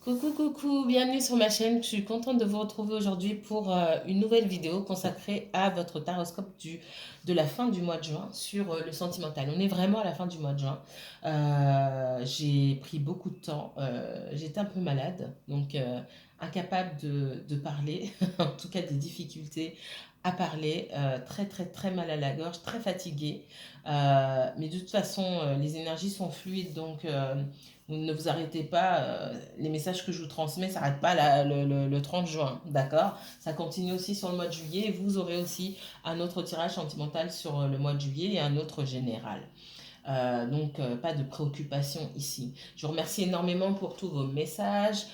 Coucou, coucou, bienvenue sur ma chaîne. Je suis contente de vous retrouver aujourd'hui pour une nouvelle vidéo consacrée à votre taroscope de la fin du mois de juin sur le sentimental. On est vraiment à la fin du mois de juin. J'ai pris beaucoup de temps. J'étais un peu malade, donc incapable de parler, en tout cas des difficultés à parler, très très très mal à la gorge, très fatiguée. Mais de toute façon, les énergies sont fluides, donc vous ne vous arrêtez pas, les messages que je vous transmets ne s'arrêtent pas le 30 juin, d'accord? Ça continue aussi sur le mois de juillet. Vous aurez aussi un autre tirage sentimental sur le mois de juillet et un autre général. Donc, pas de préoccupation ici. Je vous remercie énormément pour tous vos messages.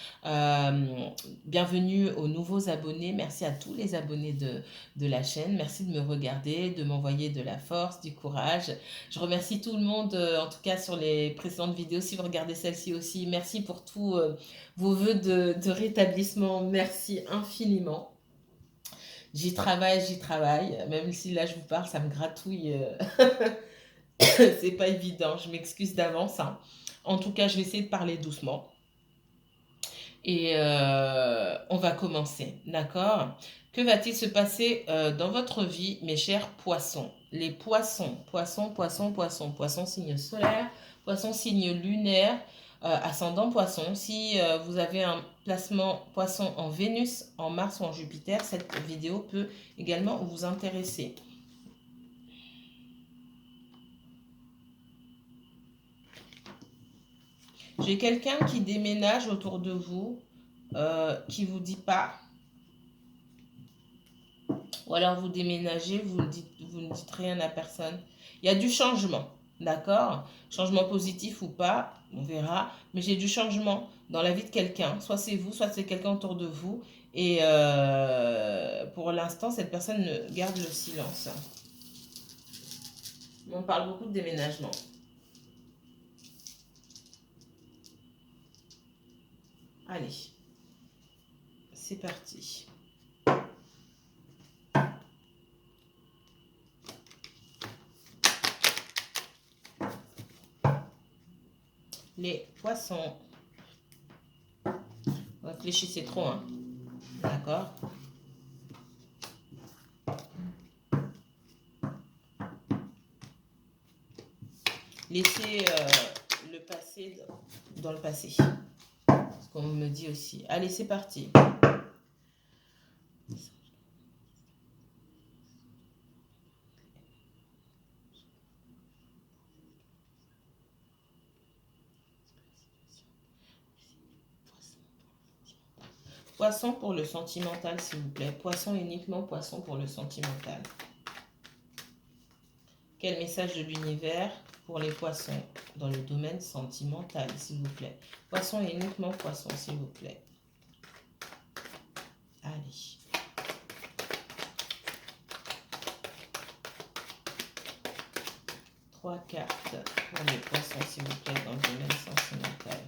Bienvenue aux nouveaux abonnés. Merci à tous les abonnés de la chaîne. Merci de me regarder, de m'envoyer de la force, du courage. Je remercie tout le monde, en tout cas sur les précédentes vidéos. Si vous regardez celle-ci aussi, merci pour tous vos voeux de rétablissement. Merci infiniment. J'y travaille, j'y travaille. Même si là je vous parle, ça me gratouille. C'est pas évident, je m'excuse d'avance, hein. En tout cas, je vais essayer de parler doucement. Et on va commencer, d'accord? Que va-t-il se passer dans votre vie, mes chers poissons? Les poissons, poissons, poissons, poissons, poissons signe solaire, poissons signe lunaire, ascendant poisson. Si vous avez un placement poisson en Vénus, en Mars ou en Jupiter, cette vidéo peut également vous intéresser. J'ai quelqu'un qui déménage autour de vous, qui vous dit pas, ou alors vous déménagez, vous ne dites rien à personne. Il y a du changement, d'accord? Changement positif ou pas, on verra. Mais j'ai du changement dans la vie de quelqu'un. Soit c'est vous, soit c'est quelqu'un autour de vous. Et pour l'instant, cette personne garde le silence. On parle beaucoup de déménagement. Allez, c'est parti. Les poissons. Réfléchissez trop, hein. D'accord? Laissez le passé dans le passé. Ce qu'on me dit aussi. Allez, c'est parti. Poisson pour le sentimental, s'il vous plaît. Poisson uniquement, poisson pour le sentimental. Quel message de l'univers pour les poissons dans le domaine sentimental, s'il vous plaît. Poisson uniquement, poisson, s'il vous plaît. Allez. Trois cartes pour les poissons, s'il vous plaît, dans le domaine sentimental.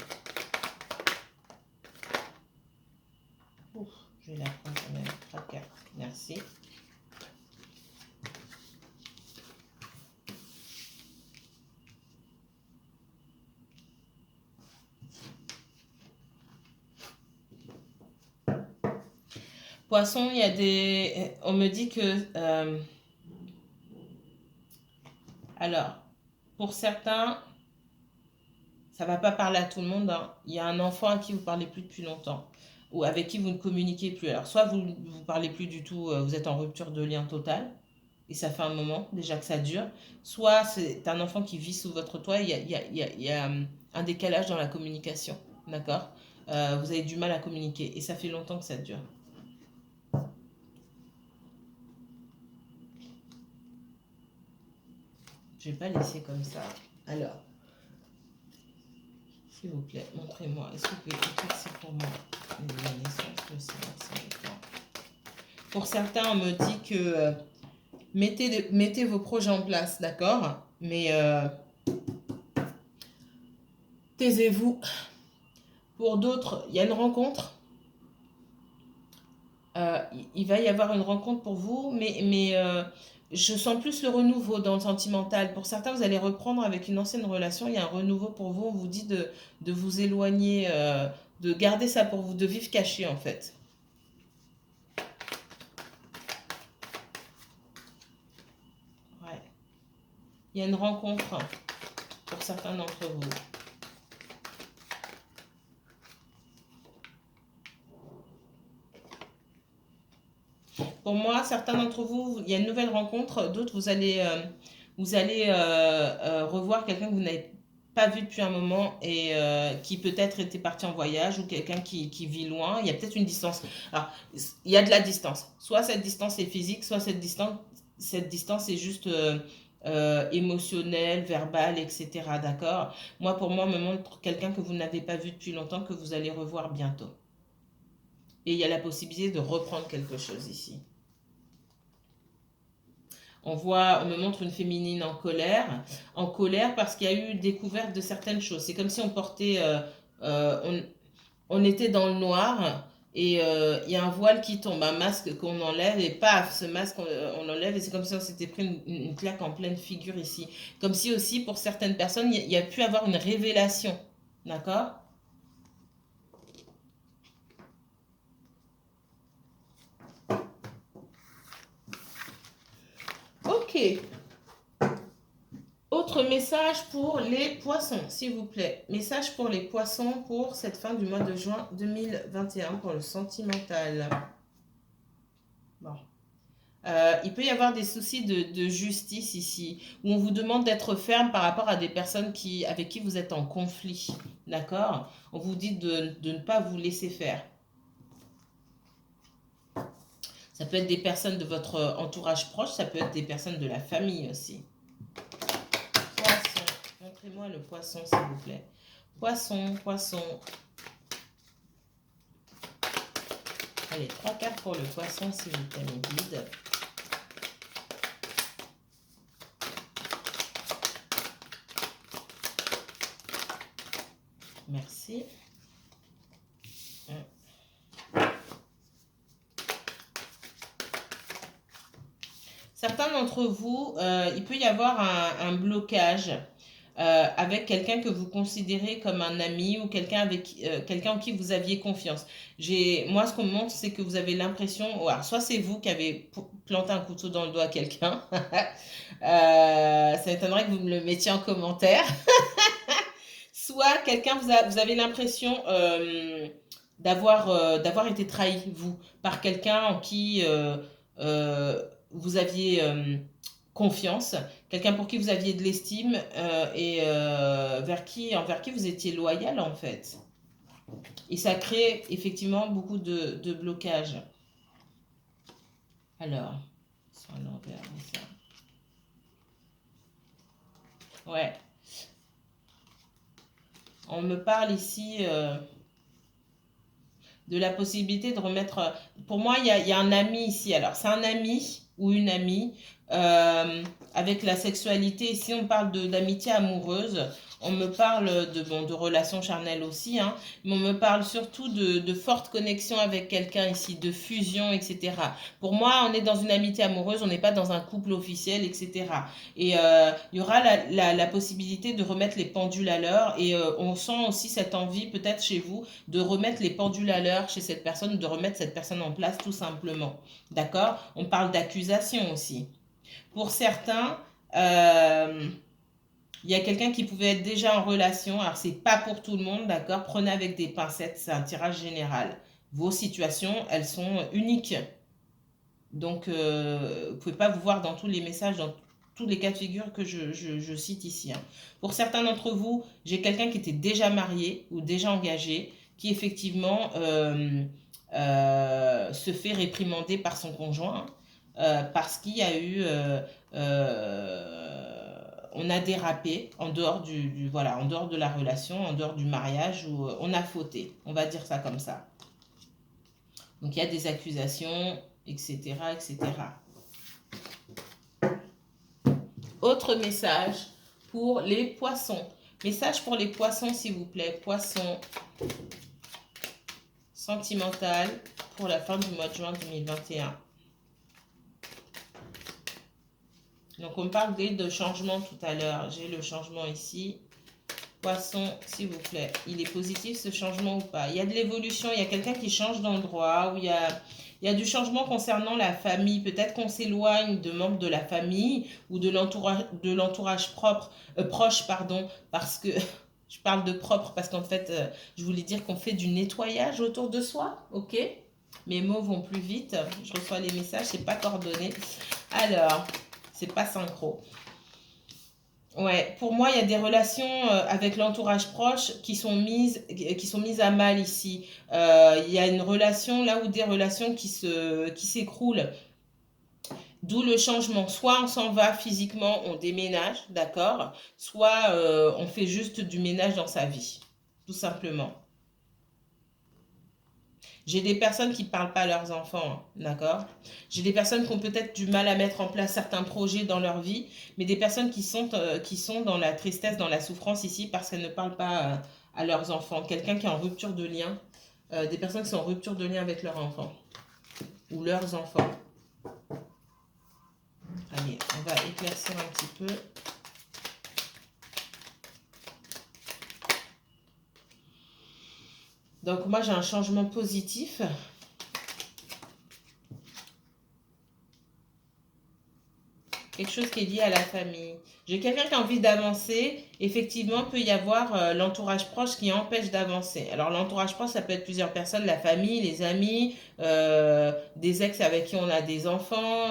Ouf, je vais la prendre quand même. Trois cartes. Merci. Poisson, il y a des... On me dit que... Alors, pour certains, ça ne va pas parler à tout le monde, hein. Il y a un enfant à qui vous ne parlez plus depuis longtemps ou avec qui vous ne communiquez plus. Alors, soit vous ne parlez plus du tout, vous êtes en rupture de lien total, et ça fait un moment déjà que ça dure. Soit c'est un enfant qui vit sous votre toit, il y a un décalage dans la communication, d'accord? Vous avez du mal à communiquer, et ça fait longtemps que ça dure. Je ne vais pas laisser comme ça. Alors, s'il vous plaît, montrez-moi. Est-ce que vous pouvez éclaircir pour moi la naissance, le silence, le temps. Pour certains, on me dit que mettez vos projets en place, d'accord? Mais taisez-vous. Pour d'autres, il y a une rencontre. Il va y avoir une rencontre pour vous, mais Je sens plus le renouveau dans le sentimental. Pour certains, vous allez reprendre avec une ancienne relation. Il y a un renouveau pour vous. On vous dit de vous éloigner, de garder ça pour vous, de vivre caché en fait. Ouais. Il y a une rencontre pour certains d'entre vous. Pour moi, certains d'entre vous, il y a une nouvelle rencontre. D'autres, vous allez revoir quelqu'un que vous n'avez pas vu depuis un moment et qui peut-être était parti en voyage ou quelqu'un qui vit loin. Il y a peut-être une distance. Alors, il y a de la distance. Soit cette distance est physique, soit cette distance est juste émotionnelle, verbale, etc. D'accord? Moi, pour moi, me montre quelqu'un que vous n'avez pas vu depuis longtemps, que vous allez revoir bientôt. Et il y a la possibilité de reprendre quelque chose ici. On me montre une féminine en colère parce qu'il y a eu découverte de certaines choses. C'est comme si on portait, on était dans le noir et il y a un voile qui tombe, un masque qu'on enlève et paf, ce masque on l'enlève et c'est comme si on s'était pris une claque en pleine figure ici. Comme si aussi pour certaines personnes, il y a pu avoir une révélation, d'accord? Ok. Autre message pour les poissons, s'il vous plaît. Message pour les poissons pour cette fin du mois de juin 2021 pour le sentimental. Bon. Il peut y avoir des soucis de justice ici, où on vous demande d'être ferme par rapport à des personnes avec qui vous êtes en conflit. D'accord? On vous dit de ne pas vous laisser faire. Ça peut être des personnes de votre entourage proche, ça peut être des personnes de la famille aussi. Poisson. Montrez-moi le poisson, s'il vous plaît. Poisson, poisson. Allez, 3 cartes pour le poisson, s'il vous plaît, mes guides. Merci. Certains d'entre vous, il peut y avoir un blocage avec quelqu'un que vous considérez comme un ami ou quelqu'un en qui vous aviez confiance. Moi, ce qu'on me montre, c'est que vous avez l'impression, alors, soit c'est vous qui avez planté un couteau dans le dos à quelqu'un, ça m'étonnerait que vous me le mettiez en commentaire, soit quelqu'un, vous avez l'impression d'avoir été trahi, vous, par quelqu'un en qui vous aviez confiance, quelqu'un pour qui vous aviez de l'estime et envers qui vous étiez loyal en fait. Et ça crée effectivement beaucoup de blocages. Alors, sur l'envers, ça. Ouais. On me parle ici de la possibilité de remettre... Pour moi, il y a un ami ici. Alors, c'est un ami ou une amie avec la sexualité. Ici, on parle d'amitié amoureuse. On me parle de relations charnelles aussi, hein, mais on me parle surtout de fortes connexions avec quelqu'un ici, de fusion, etc. Pour moi, on est dans une amitié amoureuse, on n'est pas dans un couple officiel, etc. Et il y aura la possibilité de remettre les pendules à l'heure et on sent aussi cette envie peut-être chez vous de remettre les pendules à l'heure chez cette personne, de remettre cette personne en place tout simplement. D'accord? On parle d'accusation aussi. Pour certains, il y a quelqu'un qui pouvait être déjà en relation. Alors, c'est pas pour tout le monde, d'accord? Prenez avec des pincettes, c'est un tirage général. Vos situations, elles sont uniques. Donc, vous ne pouvez pas vous voir dans tous les messages, dans tous les cas de figure que je cite ici, hein. Pour certains d'entre vous, j'ai quelqu'un qui était déjà marié ou déjà engagé, qui effectivement se fait réprimander par son conjoint, parce qu'il y a eu... on a dérapé en dehors voilà, en dehors de la relation, en dehors du mariage, où on a fauté. On va dire ça comme ça. Donc, il y a des accusations, etc., etc. Autre message pour les poissons. Message pour les poissons, s'il vous plaît. Poissons sentimental pour la fin du mois de juin 2021. Donc, on parle de changement tout à l'heure. J'ai le changement ici. Poisson, s'il vous plaît. Il est positif ce changement ou pas? Il y a de l'évolution, il y a quelqu'un qui change d'endroit, ou il y a du changement concernant la famille. Peut-être qu'on s'éloigne de membres de la famille ou de l'entourage proche, pardon, parce que je parle de propre parce qu'en fait, je voulais dire qu'on fait du nettoyage autour de soi, ok? Mes mots vont plus vite, je reçois les messages, c'est pas coordonné. Alors, c'est pas synchro. Ouais, pour moi, il y a des relations avec l'entourage proche qui sont mises à mal ici. Il y a une relation là où des relations qui s'écroulent. D'où le changement. Soit on s'en va physiquement, on déménage, d'accord? Soit on fait juste du ménage dans sa vie, tout simplement. J'ai des personnes qui ne parlent pas à leurs enfants, hein, d'accord? J'ai des personnes qui ont peut-être du mal à mettre en place certains projets dans leur vie, mais des personnes qui sont dans la tristesse, dans la souffrance ici parce qu'elles ne parlent pas à leurs enfants. Quelqu'un qui est en rupture de lien, des personnes qui sont en rupture de lien avec leurs enfants ou leurs enfants. Allez, on va éclaircir un petit peu. Donc moi j'ai un changement positif. Quelque chose qui est lié à la famille. J'ai quelqu'un qui a envie d'avancer. Effectivement, peut y avoir l'entourage proche qui empêche d'avancer. Alors l'entourage proche, ça peut être plusieurs personnes, la famille, les amis, des ex avec qui on a des enfants.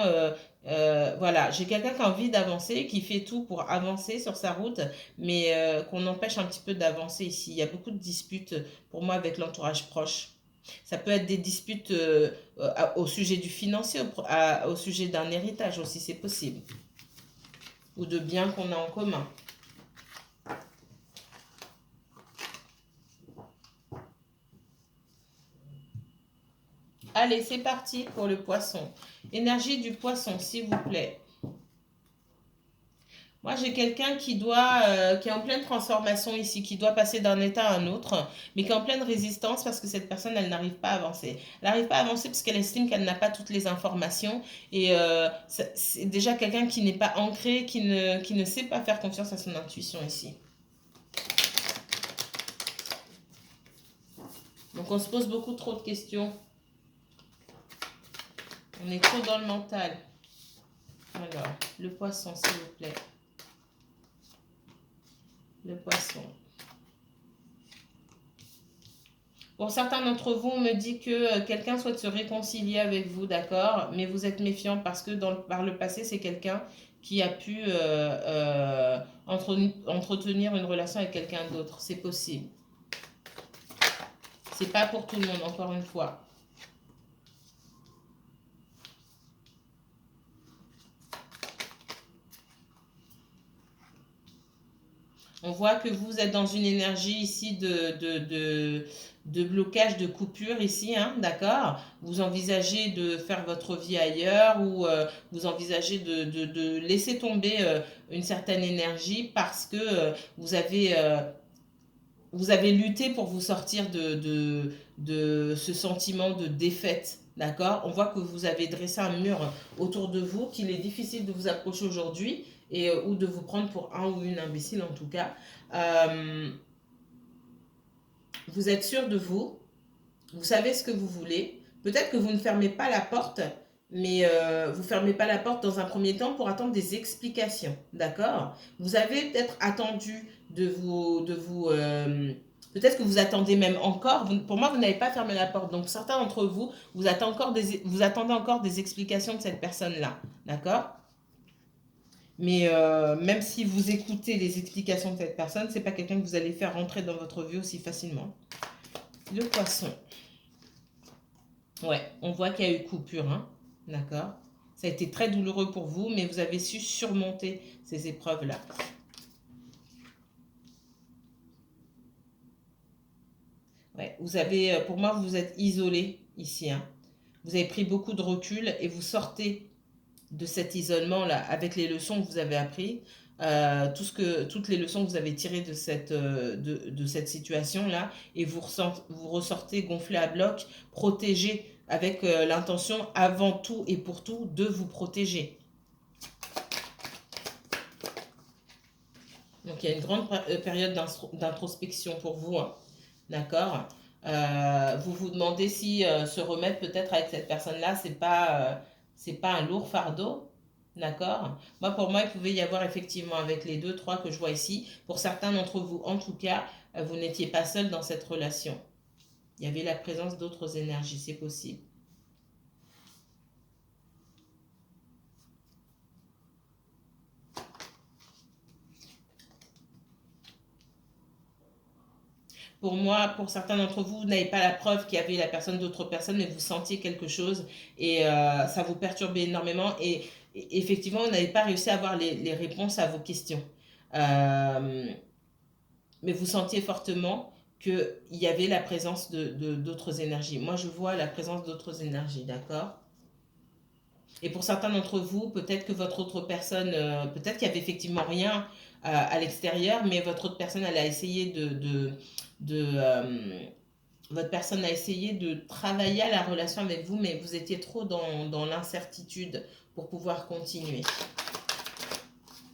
Voilà, j'ai quelqu'un qui a envie d'avancer, qui fait tout pour avancer sur sa route, mais qu'on empêche un petit peu d'avancer ici. Il y a beaucoup de disputes pour moi avec l'entourage proche. Ça peut être des disputes au sujet du financier, au sujet d'un héritage aussi, c'est possible. Ou de biens qu'on a en commun. Allez, c'est parti pour le poisson. Énergie du poisson, s'il vous plaît. Moi, j'ai quelqu'un qui est en pleine transformation ici, qui doit passer d'un état à un autre, mais qui est en pleine résistance parce que cette personne, elle n'arrive pas à avancer. Elle n'arrive pas à avancer parce qu'elle estime qu'elle n'a pas toutes les informations. Et c'est déjà quelqu'un qui n'est pas ancré, qui ne sait pas faire confiance à son intuition ici. Donc, on se pose beaucoup trop de questions. On est trop dans le mental. Alors, le poisson, s'il vous plaît. Le poisson. Pour certains d'entre vous, on me dit que quelqu'un souhaite se réconcilier avec vous, d'accord? Mais vous êtes méfiant parce que par le passé, c'est quelqu'un qui a pu entretenir une relation avec quelqu'un d'autre. C'est possible. C'est pas pour tout le monde, encore une fois. On voit que vous êtes dans une énergie ici de blocage, de coupure ici, hein, d'accord? Vous envisagez de faire votre vie ailleurs ou vous envisagez de laisser tomber une certaine énergie parce que vous avez lutté pour vous sortir de ce sentiment de défaite. D'accord? On voit que vous avez dressé un mur autour de vous, qu'il est difficile de vous approcher aujourd'hui ou de vous prendre pour un ou une imbécile en tout cas. Euh, vous êtes sûr de vous, vous savez ce que vous voulez. Peut-être que vous ne fermez pas la porte, mais vous ne fermez pas la porte dans un premier temps pour attendre des explications. D'accord? Vous avez peut-être attendu peut-être que vous attendez même encore. Pour moi, vous n'avez pas fermé la porte. Donc, certains d'entre vous, vous attendez encore des explications de cette personne-là. D'accord? Mais même si vous écoutez les explications de cette personne, ce n'est pas quelqu'un que vous allez faire rentrer dans votre vie aussi facilement. Le poisson. Ouais, on voit qu'il y a eu coupure, hein. D'accord? Ça a été très douloureux pour vous, mais vous avez su surmonter ces épreuves-là. Ouais, pour moi, vous êtes isolé ici, hein. Vous avez pris beaucoup de recul et vous sortez de cet isolement-là avec les leçons que vous avez apprises, toutes les leçons que vous avez tirées de cette situation-là, et vous ressortez gonflé à bloc, protégé, avec l'intention avant tout et pour tout de vous protéger. Donc il y a une grande période d'introspection pour vous, hein. D'accord. Vous vous demandez si se remettre peut-être avec cette personne-là, c'est pas un lourd fardeau. D'accord. Moi, pour moi, il pouvait y avoir effectivement avec les deux, trois que je vois ici, pour certains d'entre vous, en tout cas, vous n'étiez pas seul dans cette relation. Il y avait la présence d'autres énergies, c'est possible. Pour moi, pour certains d'entre vous, vous n'avez pas la preuve qu'il y avait la personne d'autres personnes, mais vous sentiez quelque chose et ça vous perturbait énormément. Et effectivement, vous n'avez pas réussi à avoir les réponses à vos questions. Euh, mais vous sentiez fortement qu'il y avait la présence d'autres énergies. Moi, je vois la présence d'autres énergies, d'accord? Et pour certains d'entre vous, peut-être que votre autre personne, peut-être qu'il n'y avait effectivement rien à l'extérieur, mais votre autre personne, elle a essayé votre personne a essayé de travailler à la relation avec vous, mais vous étiez trop dans l'incertitude pour pouvoir continuer,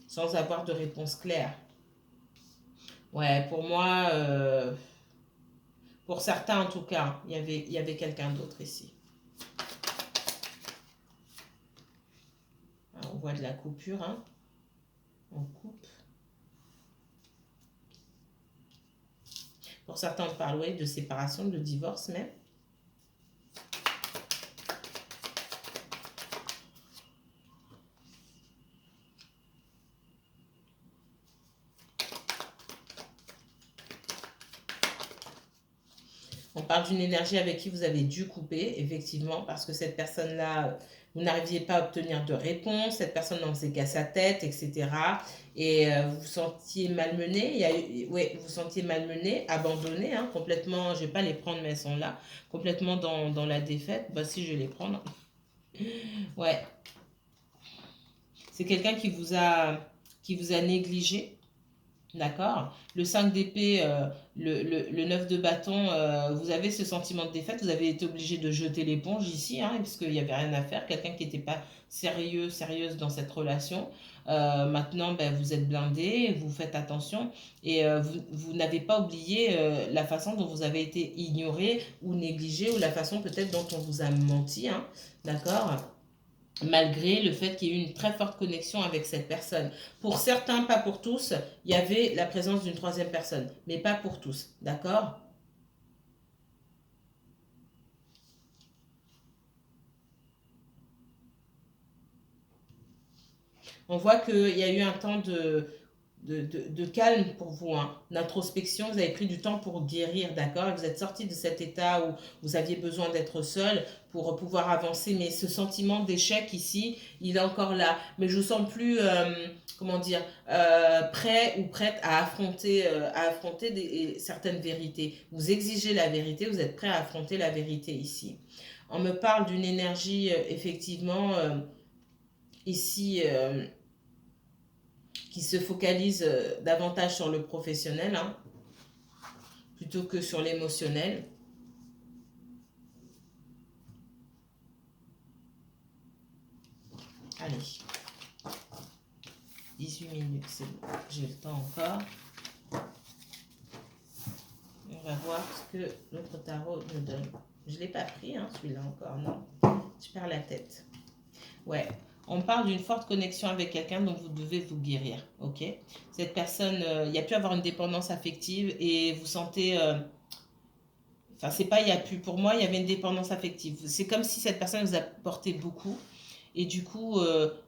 sans avoir de réponse claire. Ouais, pour moi, pour certains en tout cas, il y avait quelqu'un d'autre ici. Alors, on voit de la coupure, hein. On coupe. Pour certains, on parle ouais, de séparation, de divorce même. On parle d'une énergie avec qui vous avez dû couper, effectivement, parce que cette personne-là, vous n'arriviez pas à obtenir de réponse, cette personne n'en faisait qu'à sa tête, etc. Et vous vous sentiez malmené, ouais, vous vous sentiez malmené, abandonné, hein, complètement, je ne vais pas les prendre, mais elles sont là, complètement dans la défaite. Bah si, je vais les prendre. Ouais, c'est quelqu'un qui vous a négligé. D'accord. Le 5 d'épée, le 9 de bâton, vous avez ce sentiment de défaite, vous avez été obligé de jeter l'éponge ici, hein, parce qu'il n'y avait rien à faire, quelqu'un qui n'était pas sérieux, sérieuse dans cette relation. Maintenant, ben, vous êtes blindé, vous faites attention et vous n'avez pas oublié la façon dont vous avez été ignoré ou négligé ou la façon peut-être dont on vous a menti, hein, d'accord? Malgré le fait qu'il y ait eu une très forte connexion avec cette personne. Pour certains, pas pour tous, il y avait la présence d'une troisième personne, mais pas pour tous, d'accord? On voit qu'il y a eu un temps de calme pour vous, hein, d'introspection. Vous avez pris du temps pour guérir, d'accord? Et vous êtes sorti de cet état où vous aviez besoin d'être seul pour pouvoir avancer. Mais ce sentiment d'échec ici, il est encore là. Mais je vous sens plus, comment dire, prêt ou prête à affronter certaines vérités. Vous exigez la vérité, vous êtes prêt à affronter la vérité ici. On me parle d'une énergie, effectivement, ici. Qui se focalise davantage sur le professionnel, hein, plutôt que sur l'émotionnel. Allez, 18 minutes, c'est bon. J'ai le temps encore. On va voir ce que notre tarot nous donne. Je ne l'ai pas pris, hein, celui-là encore, non. Je perds la tête. Ouais, on parle d'une forte connexion avec quelqu'un dont vous devez vous guérir, ok? Cette personne, il y a pu avoir une dépendance affective et vous sentez... enfin, c'est pas il y a pu. Pour moi, il y avait une dépendance affective. C'est comme si cette personne vous apportait beaucoup. Et du coup,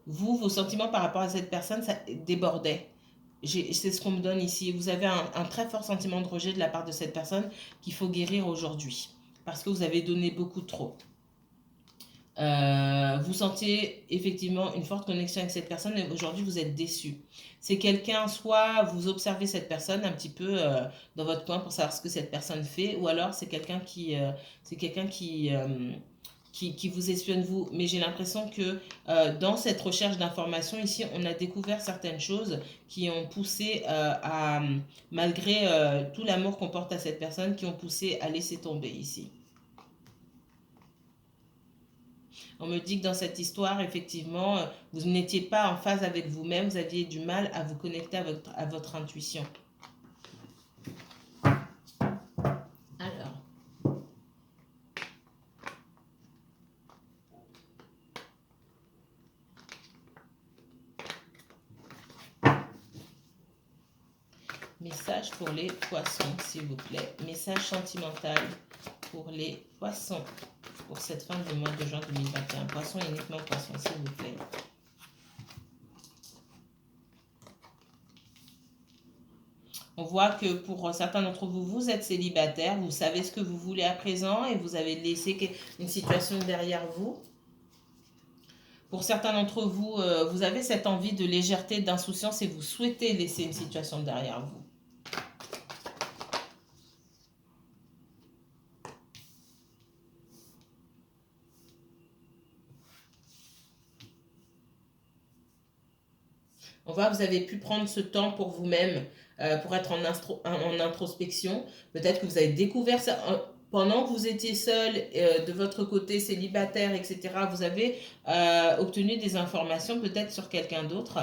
vous, vos sentiments par rapport à cette personne, ça débordait. C'est ce qu'on me donne ici. Vous avez un très fort sentiment de rejet de la part de cette personne qu'il faut guérir aujourd'hui. Parce que vous avez donné beaucoup trop. Vous sentiez effectivement une forte connexion avec cette personne et aujourd'hui vous êtes déçu. C'est quelqu'un, soit vous observez cette personne un petit peu dans votre coin pour savoir ce que cette personne fait, ou alors c'est quelqu'un qui vous espionne vous. Mais j'ai l'impression que dans cette recherche d'informations ici, on a découvert certaines choses qui ont poussé malgré tout l'amour qu'on porte à cette personne, qui ont poussé à laisser tomber ici. On me dit que dans cette histoire, effectivement, vous n'étiez pas en phase avec vous-même, vous aviez du mal à vous connecter à votre intuition. Alors, message pour les poissons, s'il vous plaît. Message sentimental pour les poissons pour cette fin de mois de juin 2021. Poissons, uniquement poissons, s'il vous plaît. On voit que pour certains d'entre vous, vous êtes célibataire, vous savez ce que vous voulez à présent et vous avez laissé une situation derrière vous. Pour certains d'entre vous, vous avez cette envie de légèreté, d'insouciance et vous souhaitez laisser une situation derrière vous. On voit que vous avez pu prendre ce temps pour vous-même, pour être en introspection. Peut-être que vous avez découvert ça pendant que vous étiez seul, de votre côté célibataire, etc. Vous avez obtenu des informations peut-être sur quelqu'un d'autre.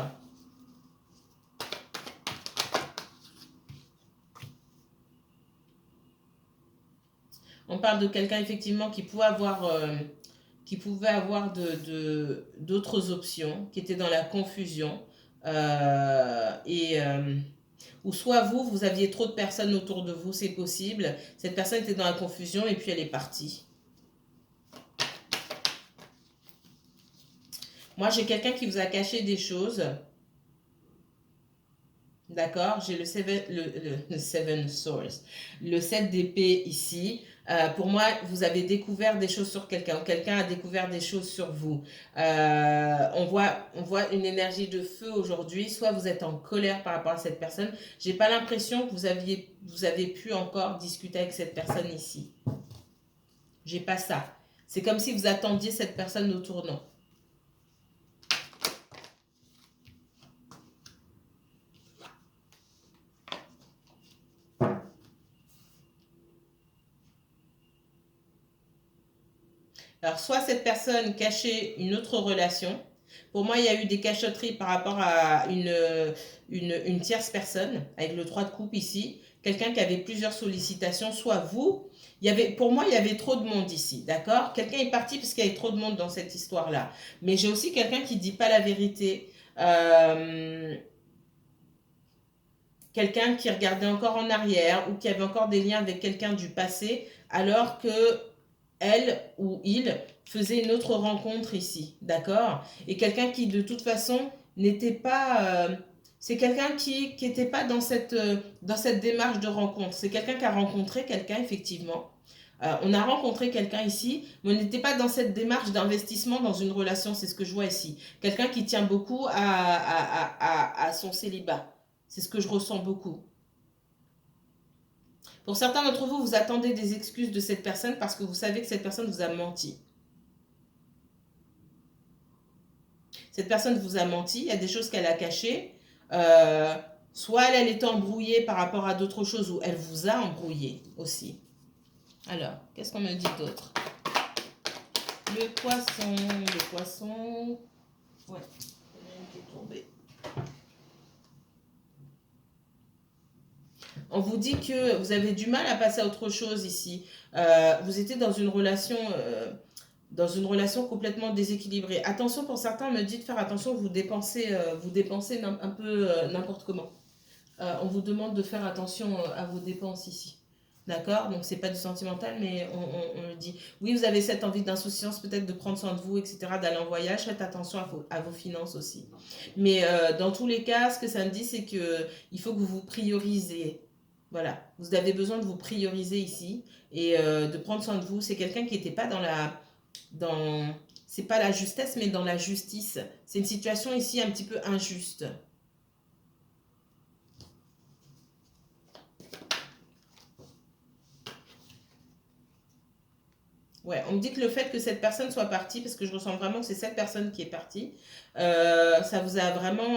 On parle de quelqu'un effectivement qui pouvait avoir d'autres options, qui était dans la confusion. Ou soit vous aviez trop de personnes autour de vous, c'est possible. Cette personne était dans la confusion et puis elle est partie. Moi, j'ai quelqu'un qui vous a caché des choses. D'accord, j'ai le Seven Swords, le 7 d'épée ici. Pour moi, vous avez découvert des choses sur quelqu'un, ou quelqu'un a découvert des choses sur vous. On voit une énergie de feu aujourd'hui. Soit vous êtes en colère par rapport à cette personne. J'ai pas l'impression que vous avez pu encore discuter avec cette personne ici. J'ai pas ça. C'est comme si vous attendiez cette personne au tournant. Alors, soit cette personne cachait une autre relation. Pour moi, il y a eu des cachotteries par rapport à une tierce personne, avec le 3 de coupe ici. Quelqu'un qui avait plusieurs sollicitations, soit vous. Pour moi, il y avait trop de monde ici, d'accord? Quelqu'un est parti parce qu'il y avait trop de monde dans cette histoire-là. Mais j'ai aussi quelqu'un qui ne dit pas la vérité. Quelqu'un qui regardait encore en arrière ou qui avait encore des liens avec quelqu'un du passé, alors que elle ou il faisait une autre rencontre ici, d'accord? Et quelqu'un qui de toute façon n'était pas... c'est quelqu'un qui n'était pas dans cette démarche de rencontre. C'est quelqu'un qui a rencontré quelqu'un, effectivement. On a rencontré quelqu'un ici, mais on n'était pas dans cette démarche d'investissement dans une relation, c'est ce que je vois ici. Quelqu'un qui tient beaucoup à son célibat. C'est ce que je ressens beaucoup. Pour certains d'entre vous, vous attendez des excuses de cette personne parce que vous savez que cette personne vous a menti. Cette personne vous a menti, il y a des choses qu'elle a cachées. Soit elle était embrouillée par rapport à d'autres choses ou elle vous a embrouillé aussi. Alors, qu'est-ce qu'on me dit d'autre? Le poisson. Ouais, il y en a une qui est tombée. On vous dit que vous avez du mal à passer à autre chose ici. Vous étiez dans une relation complètement déséquilibrée. Attention, pour certains, on me dit de faire attention, vous dépensez un peu n'importe comment. On vous demande de faire attention à vos dépenses ici. D'accord? Donc, c'est pas du sentimental, mais on le dit. Oui, vous avez cette envie d'insouciance, peut-être de prendre soin de vous, etc., d'aller en voyage. Faites attention à vos finances aussi. Mais dans tous les cas, ce que ça me dit, c'est qu'il faut que vous vous priorisez. Voilà, vous avez besoin de vous prioriser ici et de prendre soin de vous. C'est quelqu'un qui n'était pas c'est pas la justesse, mais dans la justice. C'est une situation ici un petit peu injuste. Ouais, on me dit que le fait que cette personne soit partie, parce que je ressens vraiment que c'est cette personne qui est partie, ça vous a vraiment...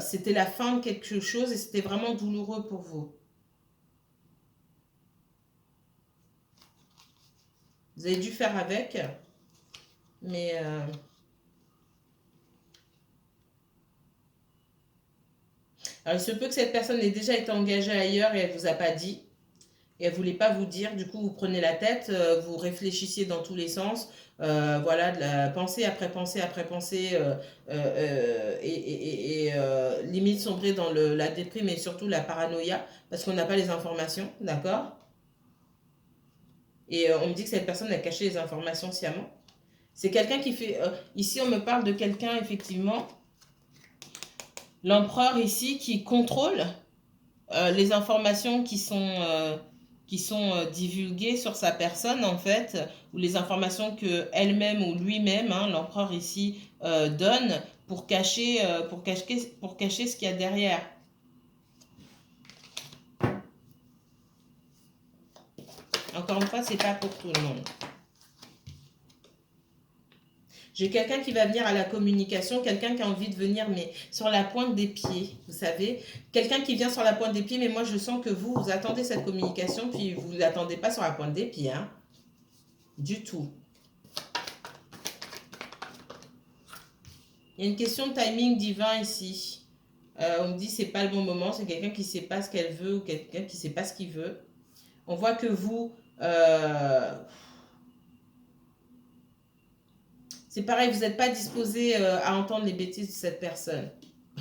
c'était la fin de quelque chose et c'était vraiment douloureux pour vous. Vous avez dû faire avec. Mais alors, il se peut que cette personne ait déjà été engagée ailleurs et elle ne vous a pas dit. Et elle ne voulait pas vous dire. Du coup, vous prenez la tête, vous réfléchissiez dans tous les sens. Voilà, de la pensée après pensée après pensée. Limite sombrer dans la déprime et surtout la paranoïa. Parce qu'on n'a pas les informations, d'accord? Et on me dit que cette personne a caché les informations sciemment. C'est quelqu'un qui fait... ici, on me parle de quelqu'un, effectivement, l'empereur ici, qui contrôle les informations qui sont divulguées sur sa personne, en fait, ou les informations que elle-même ou lui-même, hein, l'empereur ici, donne pour cacher ce qu'il y a derrière. Encore une fois, c'est pas pour tout le monde. J'ai quelqu'un qui va venir à la communication, quelqu'un qui a envie de venir, mais sur la pointe des pieds, vous savez. Quelqu'un qui vient sur la pointe des pieds, mais moi je sens que vous attendez cette communication, puis vous ne l'attendez pas sur la pointe des pieds, hein. Du tout. Il y a une question de timing divin ici. On me dit c'est pas le bon moment, c'est quelqu'un qui ne sait pas ce qu'elle veut ou quelqu'un qui ne sait pas ce qu'il veut. On voit que vous... c'est pareil, vous n'êtes pas disposé à entendre les bêtises de cette personne.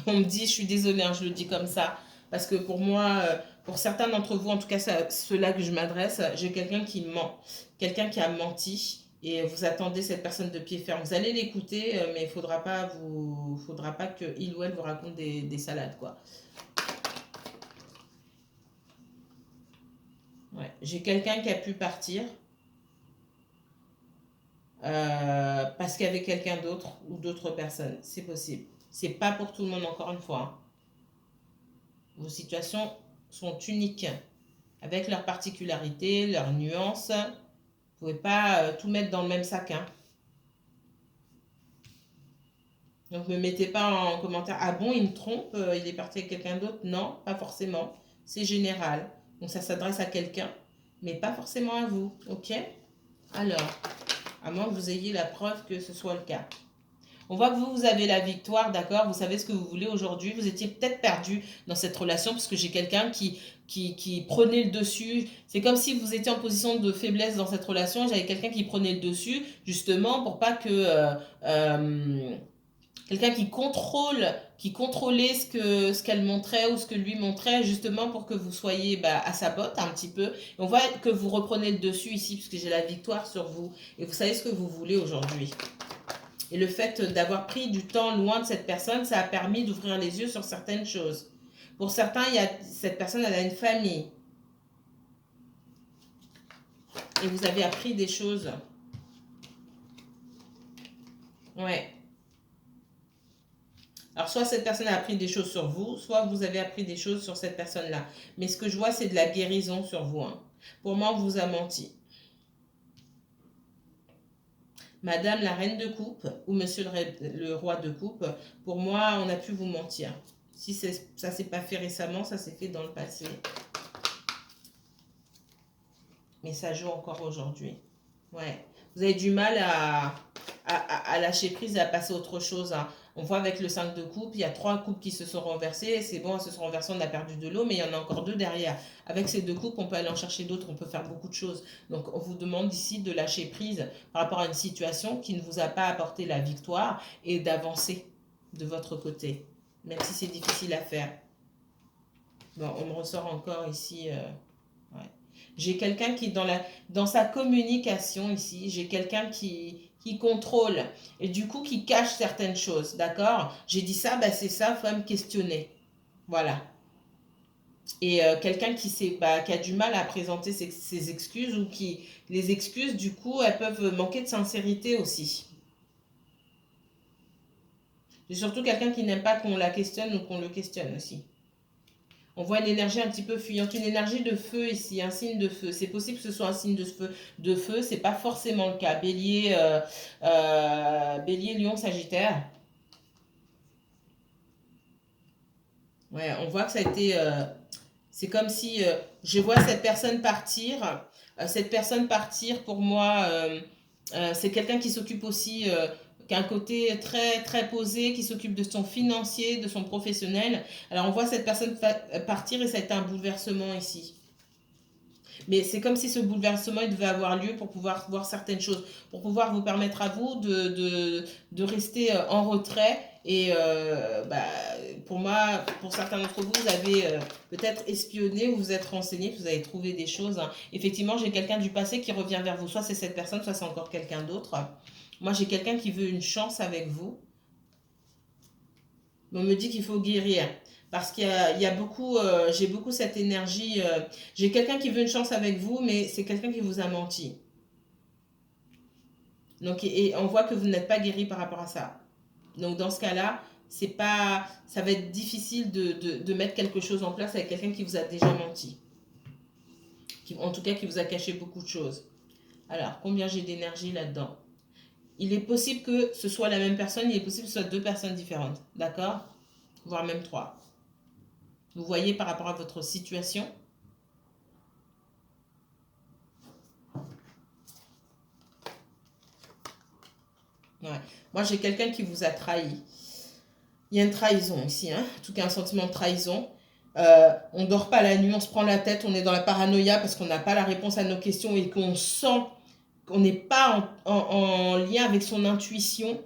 On me dit, je suis désolée, hein, je le dis comme ça, parce que pour moi, pour certains d'entre vous, en tout cas ceux-là que je m'adresse, j'ai quelqu'un qui ment, quelqu'un qui a menti, et vous attendez cette personne de pied ferme. Vous allez l'écouter, mais il faudra pas que il ou elle vous raconte des salades, quoi. Ouais. J'ai quelqu'un qui a pu partir parce qu'il y avait quelqu'un d'autre ou d'autres personnes. C'est possible. C'est pas pour tout le monde, encore une fois, hein. Vos situations sont uniques, avec leurs particularités, leurs nuances. Vous ne pouvez pas tout mettre dans le même sac, hein. Donc ne me mettez pas en commentaire, ah bon, il me trompe, il est parti avec quelqu'un d'autre. Non, pas forcément. C'est général. Donc ça s'adresse à quelqu'un, mais pas forcément à vous. Ok? Alors, à moins que vous ayez la preuve que ce soit le cas. On voit que vous avez la victoire, d'accord? Vous savez ce que vous voulez aujourd'hui. Vous étiez peut-être perdu dans cette relation parce que j'ai quelqu'un qui prenait le dessus. C'est comme si vous étiez en position de faiblesse dans cette relation. J'avais quelqu'un qui prenait le dessus, justement, pour pas que... quelqu'un qui contrôlait ce qu'elle montrait ou ce que lui montrait, justement pour que vous soyez à sa botte un petit peu. Et on voit que vous reprenez le dessus ici, puisque j'ai la victoire sur vous. Et vous savez ce que vous voulez aujourd'hui. Et le fait d'avoir pris du temps loin de cette personne, ça a permis d'ouvrir les yeux sur certaines choses. Pour certains, cette personne, elle a une famille. Et vous avez appris des choses. Ouais. Alors, soit cette personne a appris des choses sur vous, soit vous avez appris des choses sur cette personne-là. Mais ce que je vois, c'est de la guérison sur vous, hein. Pour moi, on vous a menti. Madame la reine de coupe ou monsieur le roi de coupe, pour moi, on a pu vous mentir. Si ça s'est pas fait récemment, ça s'est fait dans le passé. Mais ça joue encore aujourd'hui. Ouais. Vous avez du mal à lâcher prise et à passer à autre chose, hein. On voit avec le 5 de coupe, il y a 3 coupes qui se sont renversées. C'est bon, elles se sont renversées, on a perdu de l'eau, mais il y en a encore 2 derrière. Avec ces 2 coupes, on peut aller en chercher d'autres, on peut faire beaucoup de choses. Donc, on vous demande ici de lâcher prise par rapport à une situation qui ne vous a pas apporté la victoire et d'avancer de votre côté, même si c'est difficile à faire. Bon, on me ressort encore ici... ouais. J'ai quelqu'un qui, dans sa communication ici, j'ai quelqu'un qui contrôle et du coup qui cache certaines choses, d'accord? J'ai dit ça, c'est ça, il faut me questionner. Voilà. Et quelqu'un qui a du mal à présenter ses excuses ou les excuses, du coup, elles peuvent manquer de sincérité aussi. J'ai surtout quelqu'un qui n'aime pas qu'on la questionne ou qu'on le questionne aussi. On voit une énergie un petit peu fuyante, une énergie de feu ici, un signe de feu. C'est possible que ce soit un signe de feu, c'est pas forcément le cas. Bélier, Bélier, Lion, Sagittaire. Ouais, on voit que ça a été... c'est comme si je vois cette personne partir pour moi, C'est quelqu'un qui s'occupe aussi, qui a un côté très, très posé, qui s'occupe de son financier, de son professionnel. Alors on voit cette personne partir et ça a été un bouleversement ici. Mais c'est comme si ce bouleversement il devait avoir lieu pour pouvoir voir certaines choses, pour pouvoir vous permettre à vous de rester en retrait. Et pour moi, pour certains d'entre vous, vous avez peut-être espionné ou vous êtes renseigné, vous avez trouvé des choses, hein. Effectivement, j'ai quelqu'un du passé qui revient vers vous. Soit c'est cette personne, soit c'est encore quelqu'un d'autre. Moi, j'ai quelqu'un qui veut une chance avec vous. On me dit qu'il faut guérir. Parce qu'il y a beaucoup, j'ai beaucoup cette énergie. J'ai quelqu'un qui veut une chance avec vous, mais c'est quelqu'un qui vous a menti. Donc, et on voit que vous n'êtes pas guéri par rapport à ça. Donc, dans ce cas-là, c'est pas, ça va être difficile de mettre quelque chose en place avec quelqu'un qui vous a déjà menti. En tout cas, qui vous a caché beaucoup de choses. Alors, combien j'ai d'énergie là-dedans? Il est possible que ce soit la même personne, il est possible que ce soit deux personnes différentes. D'accord? Voire même trois. Vous voyez par rapport à votre situation? Ouais. Moi, j'ai quelqu'un qui vous a trahi. Il y a une trahison ici, hein? En tout cas, un sentiment de trahison. On ne dort pas la nuit, on se prend la tête, on est dans la paranoïa parce qu'on n'a pas la réponse à nos questions et qu'on sent qu'on n'est pas en lien avec son intuition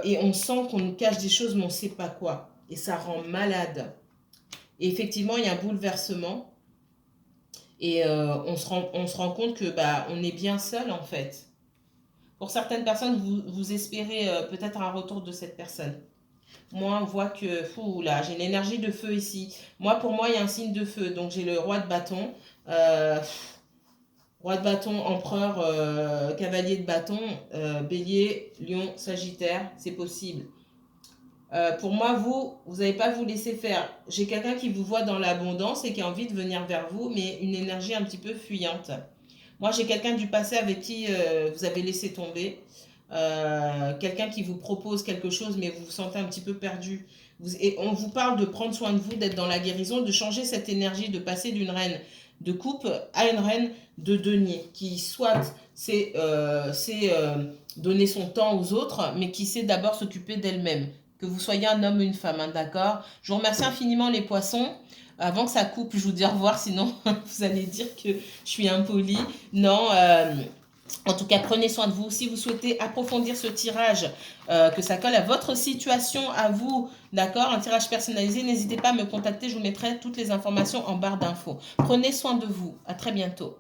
et on sent qu'on nous cache des choses mais on ne sait pas quoi. Et ça rend malade. Et effectivement, il y a un bouleversement et on se rend compte que on est bien seul en fait. Pour certaines personnes, vous espérez peut-être un retour de cette personne. Moi, on voit que, fou, là, j'ai une énergie de feu ici. Moi, pour moi, il y a un signe de feu. Donc, j'ai le roi de bâton, euh, roi de bâton, empereur, cavalier de bâton, bélier, lion, sagittaire, c'est possible. Pour moi, vous n'allez pas vous laisser faire. J'ai quelqu'un qui vous voit dans l'abondance et qui a envie de venir vers vous, mais une énergie un petit peu fuyante. Moi, j'ai quelqu'un du passé avec qui vous avez laissé tomber. Quelqu'un qui vous propose quelque chose, mais vous vous sentez un petit peu perdu. Et on vous parle de prendre soin de vous, d'être dans la guérison, de changer cette énergie, de passer d'une reine de coupe à une reine de denier, qui soit sait donner son temps aux autres, mais qui sait d'abord s'occuper d'elle-même. Que vous soyez un homme ou une femme, hein, d'accord? Je vous remercie infiniment les poissons. Avant que ça coupe, je vous dis au revoir, sinon vous allez dire que je suis impolie. Non, en tout cas, prenez soin de vous. Si vous souhaitez approfondir ce tirage, que ça colle à votre situation, à vous, d'accord, un tirage personnalisé, n'hésitez pas à me contacter. Je vous mettrai toutes les informations en barre d'infos. Prenez soin de vous. À très bientôt.